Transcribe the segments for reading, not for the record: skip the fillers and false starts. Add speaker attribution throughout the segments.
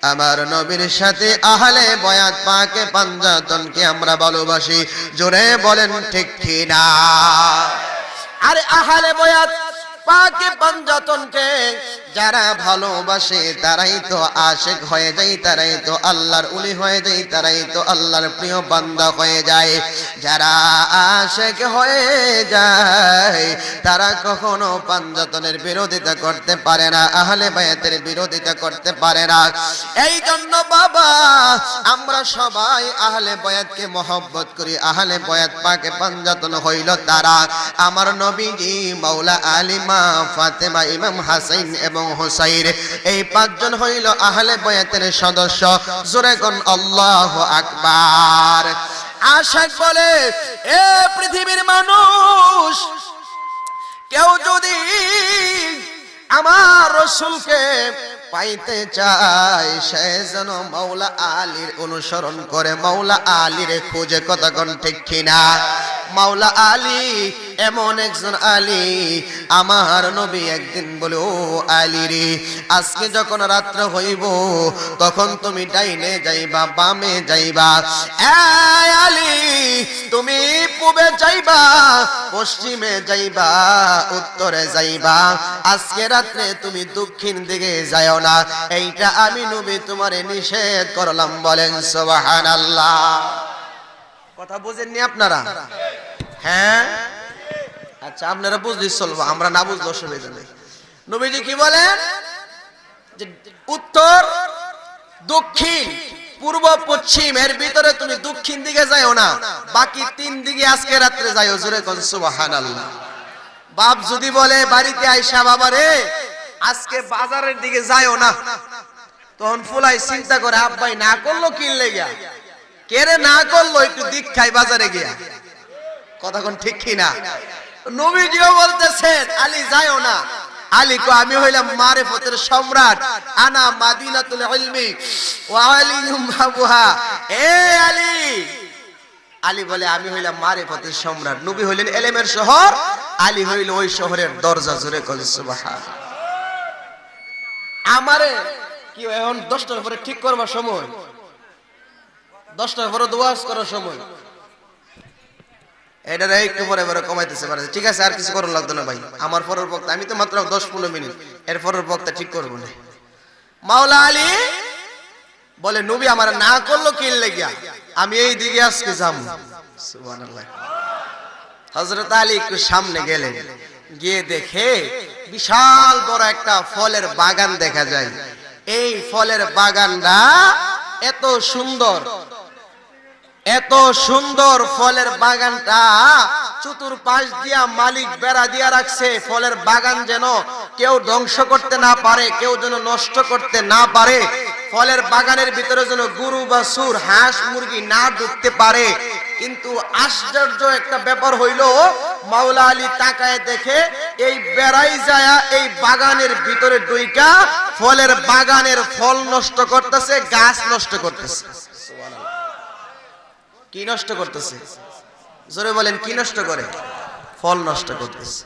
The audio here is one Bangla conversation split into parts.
Speaker 1: আমার নবীর সাথে আহলে বয়াত পাকে পাঞ্জাতনকে আমরা ভালোবাসি, জোরে বলেন ঠিক কি না? আরে আহলে বয়াত পাকে পাঞ্জাতনকে যারা ভালোবাসে তারাই তো আশিক হয়ে যায়, তারাই তো আল্লাহর ওলি হয়ে যায়, তারাই তো আল্লাহর প্রিয় বান্দা হয়ে যায়। যারা আশিক হয়ে যায় তারা কখনো পাঞ্জাতনের বিরোধিতা করতে পারে না, আহলে বায়াতের বিরোধিতা করতে পারে না। এই জন্য বাবা আমরা সবাই আহলে বায়াতকে মহব্বত করি। আহলে বায়াত পাকে পাঞ্জাতন হইল তারা আমার নবীজি, মাওলা আলী, মা ফাতেমা, ইমাম হাসান এবং হুসাইন, এই পাঁচজন হইল আহলে বায়াতের সদস্য। জোরে কোন আল্লাহু আকবার। আশিক বলে, এ পৃথিবীর মানুষ, কেউ যদি আমার রাসূলকে পাইতে চায় সে যেন মাওলা আলীর অনুসরণ করে, মাওলা আলীর খুঁজে। কথা কোন ঠিক কিনা? মাওলা আলী এমন একজন আলী, আমার নবী একদিন বলে, ও আলী রে, আজকে যখন রাত্র হইব তখন তুমি ডাইনে যাইবা, বামে যাইবা। এই আলী, তুমি পূবে যাইবা, পশ্চিমে যাইবা, উত্তরে যাইবা। আজকে রাত্রে তুমি দক্ষিণ দিকে যাও না, এইটা আমি নবী তোমারে নিষেধ করলাম। বলেন সুবহানাল্লাহ। কথা বুঝেননি আপনারা? হ্যাঁ, আচ্ছা, আপনারা বুঝলে চলবো, আমরা না বুঝলে অসুবিধা নেই। নবীজি কি বলেন? যে উত্তর, দক্ষিণ, পূর্ব, পশ্চিম, এর ভিতরে তুমি দক্ষিণ দিকে যাও না, বাকি তিন দিকে আজকে রাত্রে যাও। জোরে কোন সুবহানাল্লাহ। বাপ যদি বলে বাড়িতে আইসা, বাবা রে আজকে বাজারের দিকে যাও না, তখন ফুলাই চিন্তা করে, আব্বাই না করলো কি লেগা, কেরে না করলো, একটু দীক্ষাই বাজারে গিয়া। কথা কোন ঠিক কিনা? নবীজিও বলতেছেন আলী যাও না। আলী কো, আমি হইলাম মারিফতের সম্রাট, আনা মাদিনাতুল ইলমি ওয়া আলিয়ুম আবুহা। এ আলী, আলী বলে আমি হইলাম মারিফতের সম্রাট। নবী হইলেন ইলমের শহর, আলী হইল ওই শহরের দরজা। জোরে কোন সুবহানাল্লাহ। আমারে কি এখন 10টার পরে ঠিক করবার সময়, 10টার পরে দোয়াজ করার সময়, এটা একটু পরে পরে কমাইতেছে পারে। ঠিক আছে, আর কিছু করার লাগতো না ভাই। আমার পরের বক্তা, আমি তো মাত্র 10-15 মিনিট, এর পরের বক্তা ঠিক করবো না। মাওলা আলী বলে, নবী আমার না করলো কি লাগিয়া, আমি এই দিকে আজকে যাব। সুবহানাল্লাহ। হযরত আলী একটু সামনে গেলেন, গিয়ে দেখে বিশাল বড় একটা ফলের বাগান দেখা যায়। এই ফলের বাগানটা এত সুন্দর, এত সুন্দর ফলের বাগানটা, চতুর্পাশ দিয়া মালিক বেড়া দিয়া রাখছে। ফলের বাগান যেন কেউ ধ্বংস করতে না পারে, কেউ যেন নষ্ট করতে না পারে। ফলের বাগানের ভিতরে যেন গরু বা সুর, হাঁস, মুরগি না ঢুকতে পারে। কিন্তু আশ্চর্য একটা ব্যাপার হইল, মাওলা আলী তাকায় দেখে এই বেড়াই যায়া এই বাগানের ভিতরে ঢুইকা ফলের বাগানের ফল নষ্ট করতেছে, গাছ নষ্ট করতেছে। কি নষ্ট করতেছে? জোরে বলেন, কি নষ্ট করে? ফল নষ্ট করতেছে।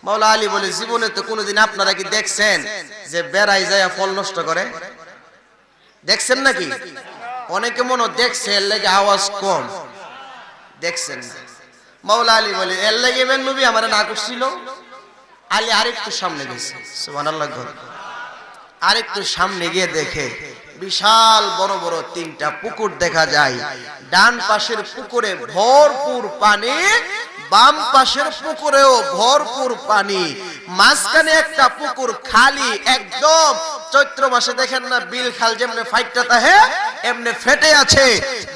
Speaker 1: মাওলা আলী বলে, জীবনে তো কোনোদিন আপনারা কি দেখছেন যে বেড়াই যায় ফল নষ্ট করে? দেখছেন নাকি? অনেকে মনে দেখছে, এর লাগে আওয়াজ কম। দেখছেন না? মাওলা আলী বলে, এর লাগে নবী আমার না করছিল। আলী আরেকটু সামনে গেছে, সুবহানাল্লাহ, আরেকটু সামনে গিয়ে দেখে বিশাল বড় বড় 3টা পুকুর দেখা যায়। ডান পাশের পুকুরে ভরপুর পানি, বাম পাশের পুকুরেও ভরপুর পানি, মাঝখানে একটা পুকুর খালি একদম। চৈত্র মাসে দেখেন না বিল খাল যেমনে ফাইটটা তাহে এমনি ফেটে আছে।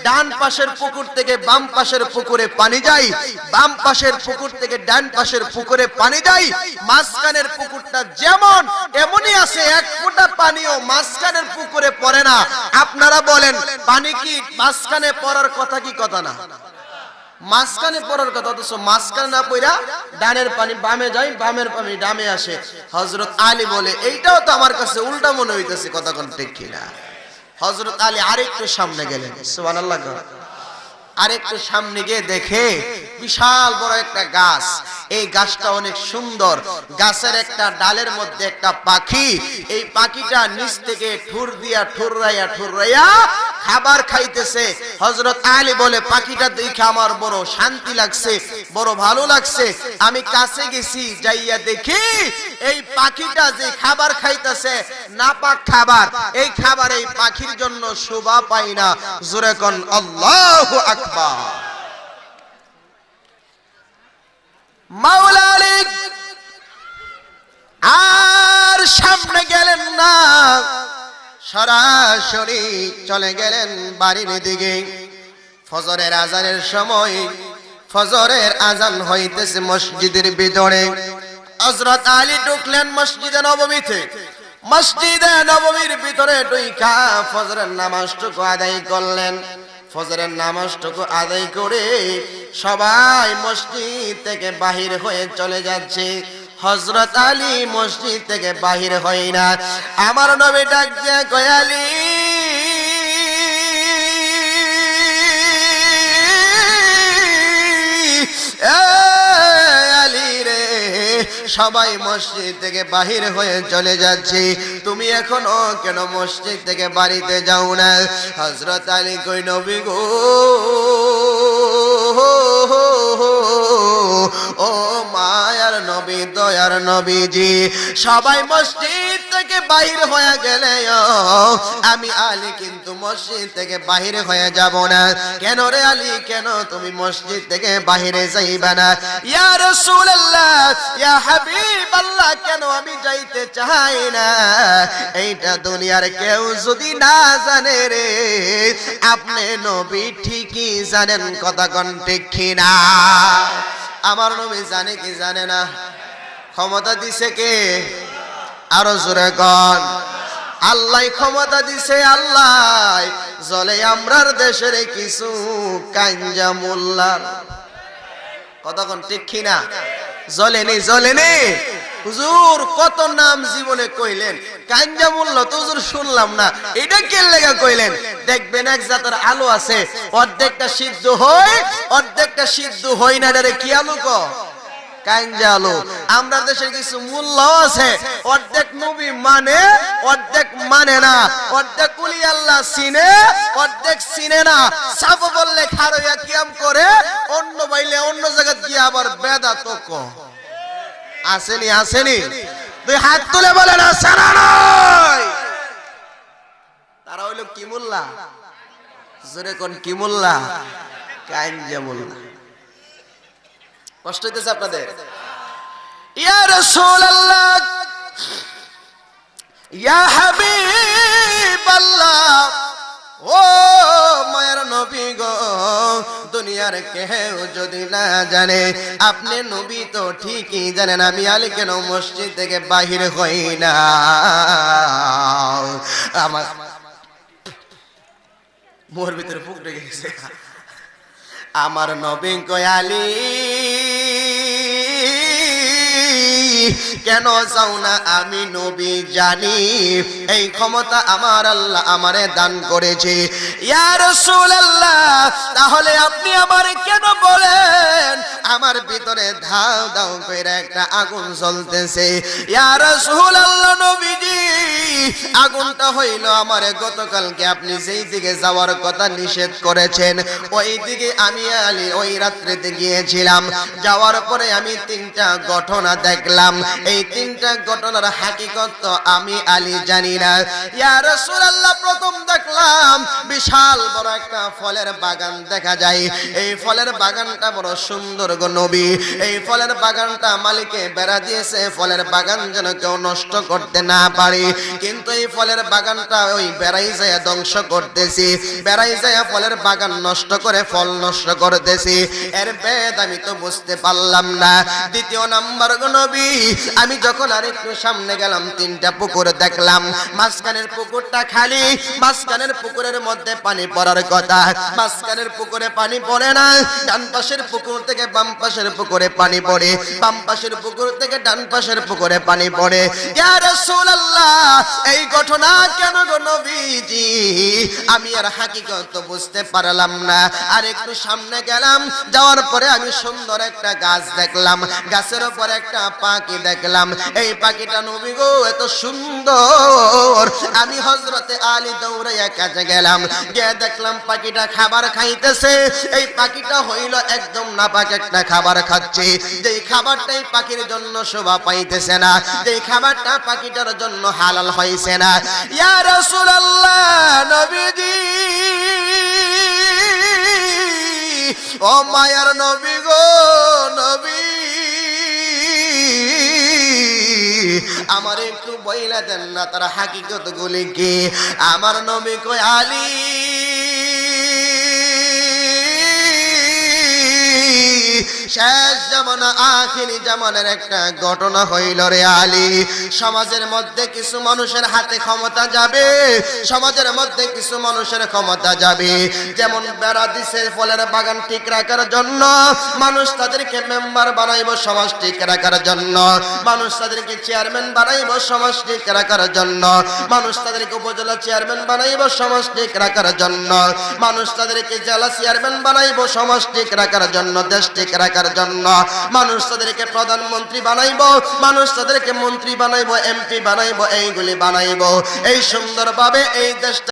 Speaker 1: ডান পাশের পুকুর থেকে বাম পাশের পুকুরে পানি যায়, বাম পাশের পুকুর থেকে ডান পাশের পুকুরে পানি যায়। মাঝখানের পুকুরটা যেমন এমনই আছে, এক ফোঁটা পানিও মাঝখানের পুকুরে পড়ে না। আপনারা বলেন, পানি কি মাঝখানে পড়ার কথা কি কথা না? মাঝখানে পড়ার কথা, অথচ মাঝখানে না পড়া ডানের পানি বামে যায়, বামের পানি ডানে আসে। হযরত আলী বলে, এইটাও তো আমার কাছে উল্টা মনে হইতেছে। কথা কোন ঠিক কিনা? হযরত আলী আরেকটু সামনে গেলেন, সুবহানাল্লাহ, আরেকটু সামনে গিয়ে দেখে বিশাল বড় একটা গাছ। এই গাছটা অনেক সুন্দর, গাছের একটা ডালের মধ্যে একটা পাখি, এই পাখিটা নিচ থেকে ঠুর দিয়া ঠুররাইয়া খাবার খাইতেছে। হযরত আলী বলে পাখিটা দেখে আমার বড় শান্তি লাগছে, বড় ভালো লাগছে। আমি কাছে গেছি, যাইয়া দেখি এই পাখিটা যে খাবার খাইতেছে নাপাক খাবার, এই খাবার এই পাখির জন্য শোভা পাই না। জোরে কোন আল্লাহু আকবার। মাওলা আলী আর সামনে গেলেন না, সরাসরি চলে গেলেন বাড়ির দিকে। ফজরের আজানের সময়, ফজরের আজান হইতেছে মসজিদের ভিতরে। হযরত আলী ঢুকলেন মসজিদে নববীতে। মসজিদে নববীর ভিতরে ঢুইকা ফজরের নামাজটুকু আদায় করলেন। ফজরের নামাজটুকু আদায় করে সবাই মসজিদ থেকে বাহির হয়ে চলে যাচ্ছে। হযরত আলী মসজিদ থেকে বাহির হয় না। আমার নবী ডাক দিয়ে কয়, আলী আলী রে, সবাই মসজিদ থেকে বাহির হয়ে চলে যাচ্ছে, তুমি এখনো কেন মসজিদ থেকে বাড়িতে যাও না? হযরত আলী কই, নবী গো, ও মায়ার নবী, দয়ার নবীজি, সবাই মসজিদ থেকে বাহির হয়ে গেলে আমি আলী কিন্তু মসজিদ থেকে বাহির হয়ে যাব না। কেন রে আলী, কেন তুমি মসজিদ থেকে বাহিরে যাইবা না? ইয়া রাসূলুল্লাহ, ইয়া হাবিবাল্লাহ, কেন আমি যাইতে চাই না? এইটা দুনিয়ার কেউ যদি না জানে রে, আপনি নবী ঠিকই জানেন, কথা কোন ঠিক কিনা? আমার নবী জানে কি জানে না? ক্ষমতা দিছে কে? আরো জোরে কোন আল্লাহ ক্ষমতা দিছে। আল্লাহ জলে আমরার দেশের কিছু কাঞ্জা মোল্লার, কথা কোন ঠিক কিনা? জ্বলেনি জ্বলেনি। হুজুর কত নাম জীবনে কইলেন, কাঞ্জা মোল্লা তো হুজুর শুনলাম না, এটা কে লেগা কইলেন? দেখবেন এক জাতের আলু আছে, অর্ধেকটা সিদ্ধ হয়, অর্ধেকটা সিদ্ধ হয় না, এটারে কি আলু ক? কাঞ্জা আলু। আমরা দেশের কিছু মোল্লাও আছে, অর্ধেক নবী মানে, অর্ধেক মানে না, অর্ধেক কুলি আল্লাহ চিনে, অর্ধেক চিনে না। সাফ বললে খারইয়া কিয়াম করে, অন্য বাইলে অন্য জায়গা গিয়ে আবার বেদাত ক। আসেনি আসেনি? তুই হাত তুলে বলেন আছে না নয়? তারা হইল কি মোল্লা? জোরে কোন কি মোল্লা? কাঞ্জা মোল্লা। কষ্ট হইতেছে আপনাদের? ইয়া রাসূলুল্লাহ, ইয়া হাবিবাল্লাহ, ও মায়ের নবী গো, দুনিয়ার কেউ যদি না জানে, আপনি নবী তো ঠিকই জানেন আমি আলী কেন মসজিদ থেকে বাহির হই না। আমার মোর ভিতরে ফুক ঢুকে গেছে। আমার নবী কয়, আলী কেন যাও না? আমি নবী জানি এই ক্ষমতা আমার আল্লাহ আমারে দান করেছে। ইয়া রাসূলুল্লাহ, তাহলে আপনি আমারে কেন বলেন আমার ভিতরে ধাও দাও করে একটা আগুন জ্বলতেছে? ইয়া রাসূলুল্লাহ, নবীজি আগুনটা হইল আমারে গতকালকে আপনি যেই দিকে যাওয়ার কথা নিষেধ করেছেন, ওই দিকে আমি আলী ওই রাত্রিতে গিয়েছিলাম। যাওয়ার পরে আমি তিনটা ঘটনা দেখলাম, এই তিনটা ঘটনার হাকিকত তো আমি আলী জানি না। ইয়া রাসূলুল্লাহ, প্রথম দেখলাম বিশাল বড় একটা ফলের বাগান দেখা যায়। এই ফলের বাগানটা বড় সুন্দর গো নবী। এই ফলের বাগানটা মালিকে বেড়া দিয়েছে, ফলের বাগান যেন কেউ নষ্ট করতে না পারে। কিন্তু এই ফলের বাগানটা ওই বেড়াই যায় ধ্বংস করতেছি, বেড়াই যায় ফলের বাগান নষ্ট করে ফল নষ্ট করতেছি। এর ভেদ আমি তো বুঝতে পারলাম না। দ্বিতীয় নাম্বার গো নবী, আমি যখন আরেকটু সামনে গেলাম, তিনটা পুকুর দেখলাম। মাঝখানের পুকুরটা খালি, মাঝখানের পুকুরের মধ্যে পানি পড়ার কথা, মাঝখানের পুকুরে পানি পড়ে না। ডান পাশের পুকুর থেকে বাম পাশের পুকুরে পানি পড়ে, বাম পাশের পুকুর থেকে ডান পাশের পুকুরে পানি পড়ে। ইয়া রাসূলুল্লাহ, এই ঘটনা কেন গো নবীজি? আমি আর হাকিকত বুঝতে পারলাম না। আর একটু সামনে গেলাম, যাওয়ার পরে আমি সুন্দর একটা গাছ দেখলাম, গাছের উপর একটা পাখি দেখলাম। এই পাখিটা নবী গো এত সুন্দর। আমি হযরতে আলী দৌড়াইয়া কাছে গেলাম, গিয়ে দেখলাম পাখিটা খাবার খাইতেছে। এই পাখিটা হইল একদম নাপাক একটা খাবার খাচ্ছে, যেই খাবারটাই পাখির জন্য শোভা পাইতেছে না, যেই খাবারটা পাখিটার জন্য হালাল হইছে না। ইয়া রাসূলুল্লাহ, নবীজি, ও মায়ার নবী গো, নবী আমার একটু বইলা দেন না তার হাকিকত গুলি কি। আমার নবী কই আলী, শেষ জামানা আখিরি জামানের একটা ঘটনা হইল রে আলী। সমাজের মধ্যে কিছু মানুষের হাতে ক্ষমতা যাবে, সমাজের মধ্যে কিছু মানুষের ক্ষমতা যাবে। যেমন বেড়া দিছে ফলের বাগান ঠিক রাখার জন্য, মানুষ তাদেরকে মেম্বার বানাইব সমাজ ঠিক রাখার জন্য, মানুষ তাদেরকে চেয়ারম্যান বানাইব সমাজ ঠিক রাখার জন্য, মানুষ তাদেরকে উপজেলা চেয়ারম্যান বানাইব সমাজ ঠিক রাখার জন্য, মানুষ তাদেরকে জেলা চেয়ারম্যান বানাইব সমাজ ঠিক রাখার জন্য, দেশ ঠিক রাখার জন্য, মানুষ তাদেরকে প্রধানমন্ত্রী বানাইব, মানুষ তাদেরকে মন্ত্রী বানাইব, এমপি বানাইব, এইগুলি বানাইব। এই সুন্দরভাবে এই দেশটা